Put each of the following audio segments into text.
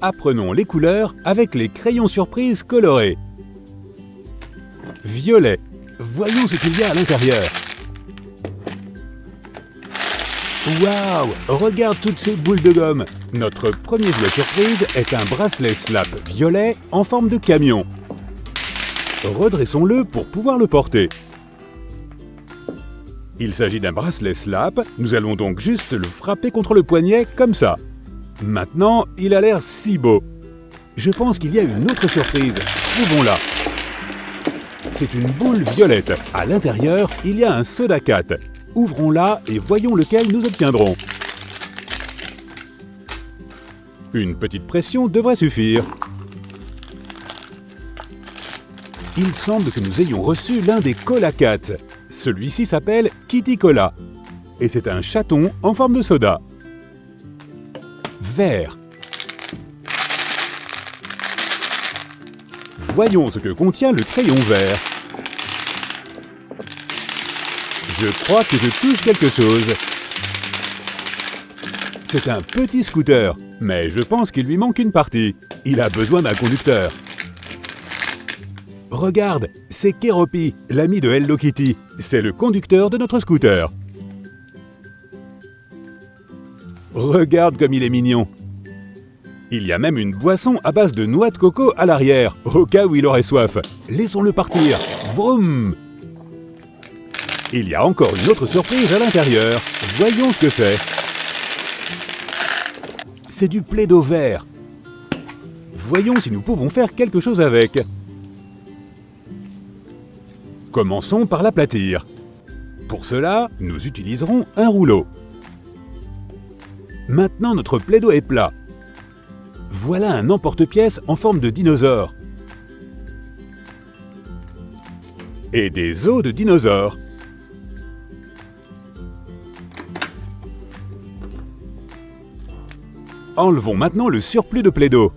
Apprenons les couleurs avec les crayons surprises colorés. Violet. Voyons ce qu'il y a à l'intérieur. Waouh! Regarde toutes ces boules de gomme. Notre premier jouet surprise est un bracelet Slap violet en forme de camion. Redressons-le pour pouvoir le porter. Il s'agit d'un bracelet Slap, nous allons donc juste le frapper contre le poignet comme ça. Maintenant, il a l'air si beau. Je pense qu'il y a une autre surprise. Trouvons-la. C'est une boule violette. À l'intérieur, il y a un soda cat. Ouvrons-la et voyons lequel nous obtiendrons. Une petite pression devrait suffire. Il semble que nous ayons reçu l'un des Cola Cats. Celui-ci s'appelle Kitty Cola. Et c'est un chaton en forme de soda. Vert. Voyons ce que contient le crayon vert. Je crois que je touche quelque chose. C'est un petit scooter, mais je pense qu'il lui manque une partie. Il a besoin d'un conducteur. Regarde, c'est Keroppi, l'ami de Hello Kitty. C'est le conducteur de notre scooter. Regarde comme il est mignon. Il y a même une boisson à base de noix de coco à l'arrière, au cas où il aurait soif. Laissons-le partir. Vroom! Il y a encore une autre surprise à l'intérieur. Voyons ce que c'est. C'est du Play-Doh vert. Voyons si nous pouvons faire quelque chose avec. Commençons par l'aplatir. Pour cela, nous utiliserons un rouleau. Maintenant, notre Play-Doh est plat. Voilà un emporte-pièce en forme de dinosaure. Et des os de dinosaures. Enlevons maintenant le surplus de Play-Doh.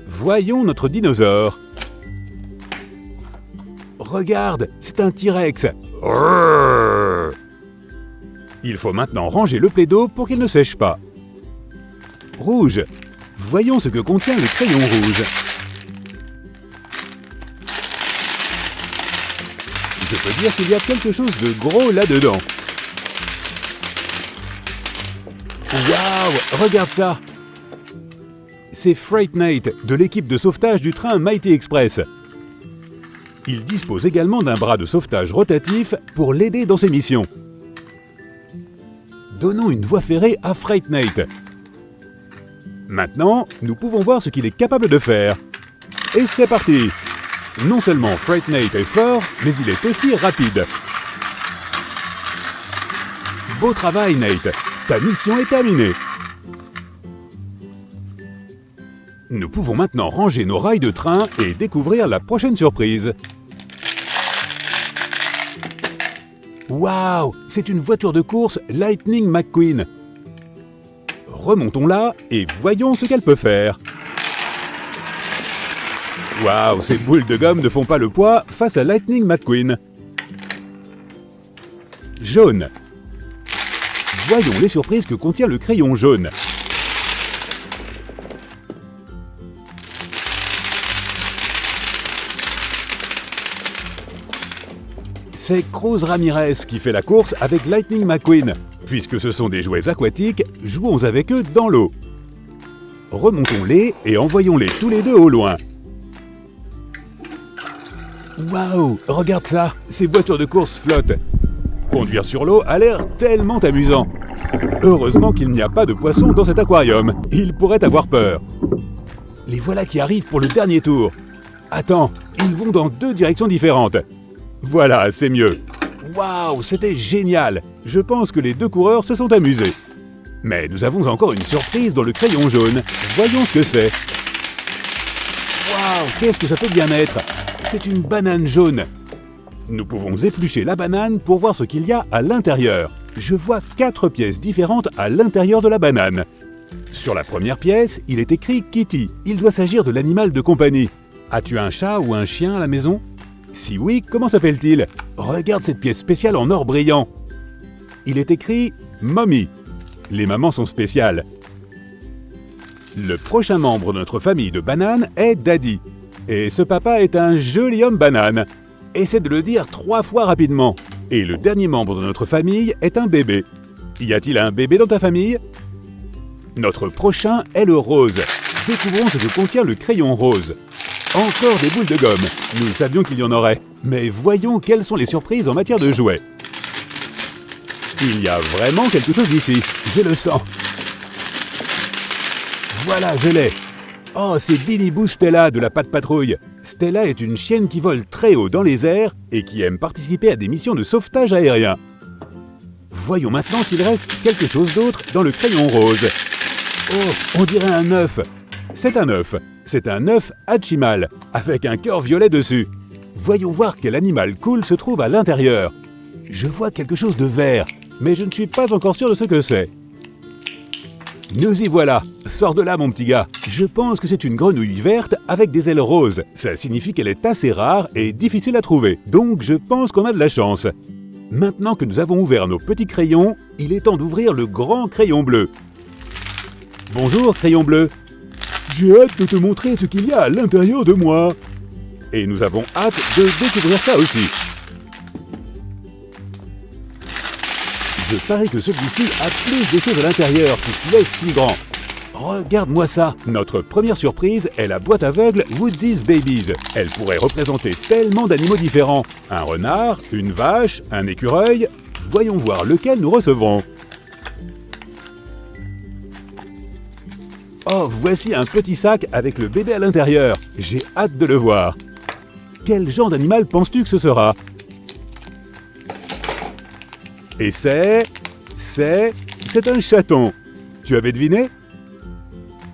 Voyons notre dinosaure. Regarde, c'est un T-Rex. Il faut maintenant ranger le Play-Doh pour qu'il ne sèche pas. Rouge. Voyons ce que contient le crayon rouge. Je peux dire qu'il y a quelque chose de gros là-dedans. Waouh, regarde ça! C'est Frightnate, de l'équipe de sauvetage du train Mighty Express. Il dispose également d'un bras de sauvetage rotatif pour l'aider dans ses missions. Donnons une voie ferrée à Frightnate. Maintenant, nous pouvons voir ce qu'il est capable de faire. Et c'est parti! Non seulement Frightnate est fort, mais il est aussi rapide. Beau travail, Nate. Ta mission est terminée. Nous pouvons maintenant ranger nos rails de train et découvrir la prochaine surprise. Waouh! C'est une voiture de course Lightning McQueen. Remontons-la et voyons ce qu'elle peut faire. Waouh, ces boules de gomme ne font pas le poids face à Lightning McQueen. Jaune. Voyons les surprises que contient le crayon jaune. C'est Cruz Ramirez qui fait la course avec Lightning McQueen. Puisque ce sont des jouets aquatiques, jouons avec eux dans l'eau. Remontons-les et envoyons-les tous les deux au loin. Waouh, regarde ça, ces voitures de course flottent. Conduire sur l'eau a l'air tellement amusant. Heureusement qu'il n'y a pas de poissons dans cet aquarium, ils pourraient avoir peur. Les voilà qui arrivent pour le dernier tour. Attends, ils vont dans deux directions différentes. Voilà, c'est mieux. Waouh, c'était génial. Je pense que les deux coureurs se sont amusés. Mais nous avons encore une surprise dans le crayon jaune. Voyons ce que c'est. Waouh, qu'est-ce que ça peut bien être? C'est une banane jaune. Nous pouvons éplucher la banane pour voir ce qu'il y a à l'intérieur. Je vois 4 pièces différentes à l'intérieur de la banane. Sur la première pièce, il est écrit Kitty. Il doit s'agir de l'animal de compagnie. As-tu un chat ou un chien à la maison? Si oui, comment s'appelle-t-il? Regarde cette pièce spéciale en or brillant. Il est écrit « Mommy ». Les mamans sont spéciales. Le prochain membre de notre famille de bananes est Daddy. Et ce papa est un joli homme banane. Essaie de le dire 3 fois rapidement. Et le dernier membre de notre famille est un bébé. Y a-t-il un bébé dans ta famille? Notre prochain est le rose. Découvrons ce que contient le crayon rose. Encore des boules de gomme. Nous savions qu'il y en aurait. Mais voyons quelles sont les surprises en matière de jouets. Il y a vraiment quelque chose ici. Je le sens. Voilà, je l'ai. Oh, c'est Billy Boo Stella de la Patte Patrouille. Stella est une chienne qui vole très haut dans les airs et qui aime participer à des missions de sauvetage aérien. Voyons maintenant s'il reste quelque chose d'autre dans le crayon rose. Oh, on dirait un œuf. C'est un œuf. C'est un œuf Hachimal, avec un cœur violet dessus. Voyons voir quel animal cool se trouve à l'intérieur. Je vois quelque chose de vert, mais je ne suis pas encore sûr de ce que c'est. Nous y voilà. Sors de là, mon petit gars. Je pense que c'est une grenouille verte avec des ailes roses. Ça signifie qu'elle est assez rare et difficile à trouver. Donc je pense qu'on a de la chance. Maintenant que nous avons ouvert nos petits crayons, il est temps d'ouvrir le grand crayon bleu. Bonjour, crayon bleu. J'ai hâte de te montrer ce qu'il y a à l'intérieur de moi. Et nous avons hâte de découvrir ça aussi. Je parie que celui-ci a plus de choses à l'intérieur puisqu'il est si grand. Regarde-moi ça. Notre première surprise est la boîte aveugle Woodsie's Babies. Elle pourrait représenter tellement d'animaux différents. Un renard, une vache, un écureuil. Voyons voir lequel nous recevrons. Oh, voici un petit sac avec le bébé à l'intérieur. J'ai hâte de le voir. Quel genre d'animal penses-tu que ce sera? Et c'est un chaton. Tu avais deviné?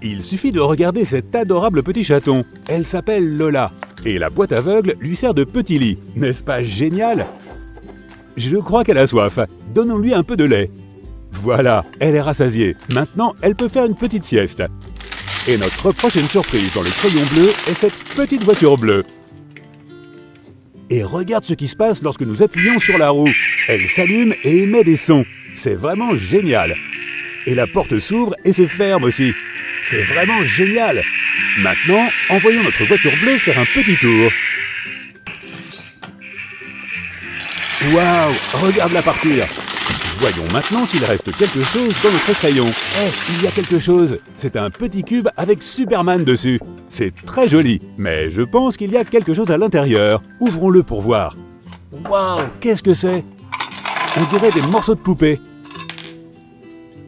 Il suffit de regarder cet adorable petit chaton. Elle s'appelle Lola. Et la boîte aveugle lui sert de petit lit. N'est-ce pas génial? Je crois qu'elle a soif. Donnons-lui un peu de lait. Voilà, elle est rassasiée. Maintenant, elle peut faire une petite sieste. Et notre prochaine surprise dans le crayon bleu est cette petite voiture bleue. Et regarde ce qui se passe lorsque nous appuyons sur la roue. Elle s'allume et émet des sons. C'est vraiment génial. Et la porte s'ouvre et se ferme aussi. C'est vraiment génial. Maintenant, envoyons notre voiture bleue faire un petit tour. Waouh, regarde-la partir. Voyons maintenant s'il reste quelque chose dans notre crayon. Il y a quelque chose. C'est un petit cube avec Superman dessus. C'est très joli, mais je pense qu'il y a quelque chose à l'intérieur. Ouvrons-le pour voir. Waouh, qu'est-ce que c'est? On dirait des morceaux de poupée.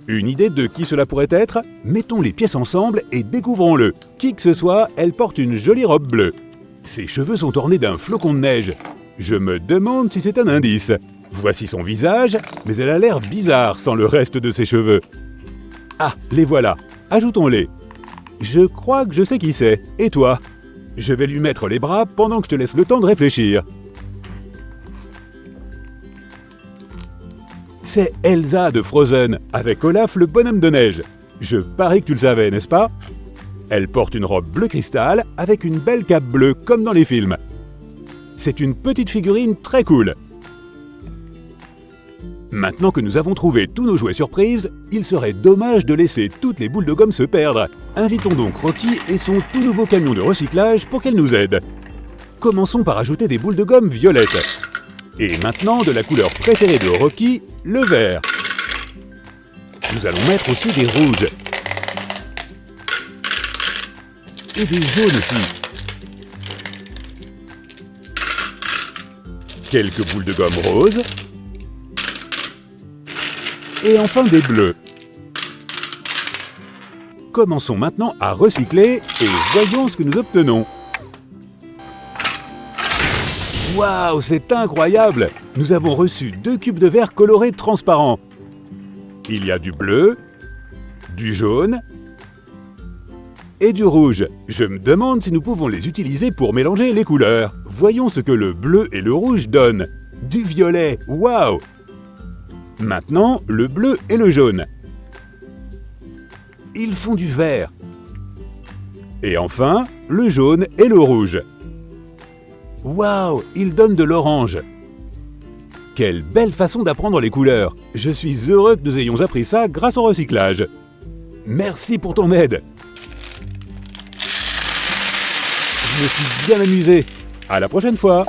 Une idée de qui cela pourrait être? Mettons les pièces ensemble et découvrons-le. Qui que ce soit, elle porte une jolie robe bleue. Ses cheveux sont ornés d'un flocon de neige. Je me demande si c'est un indice. Voici son visage, mais elle a l'air bizarre sans le reste de ses cheveux. Ah, les voilà. Ajoutons-les. Je crois que je sais qui c'est. Et toi? Je vais lui mettre les bras pendant que je te laisse le temps de réfléchir. C'est Elsa de Frozen, avec Olaf le bonhomme de neige. Je parie que tu le savais, n'est-ce pas? Elle porte une robe bleu cristal avec une belle cape bleue comme dans les films. C'est une petite figurine très cool. Maintenant que nous avons trouvé tous nos jouets surprises, il serait dommage de laisser toutes les boules de gomme se perdre. Invitons donc Rocky et son tout nouveau camion de recyclage pour qu'elle nous aide. Commençons par ajouter des boules de gomme violettes. Et maintenant de la couleur préférée de Rocky, le vert. Nous allons mettre aussi des rouges. Et des jaunes aussi. Quelques boules de gomme roses. Et enfin des bleus. Commençons maintenant à recycler et voyons ce que nous obtenons. Waouh, c'est incroyable! Nous avons reçu 2 cubes de verre colorés transparents. Il y a du bleu, du jaune et du rouge. Je me demande si nous pouvons les utiliser pour mélanger les couleurs. Voyons ce que le bleu et le rouge donnent. Du violet, waouh! Maintenant, le bleu et le jaune. Ils font du vert. Et enfin, le jaune et le rouge. Waouh, il donne de l'orange. Quelle belle façon d'apprendre les couleurs. Je suis heureux que nous ayons appris ça grâce au recyclage. Merci pour ton aide. Je me suis bien amusé. À la prochaine fois.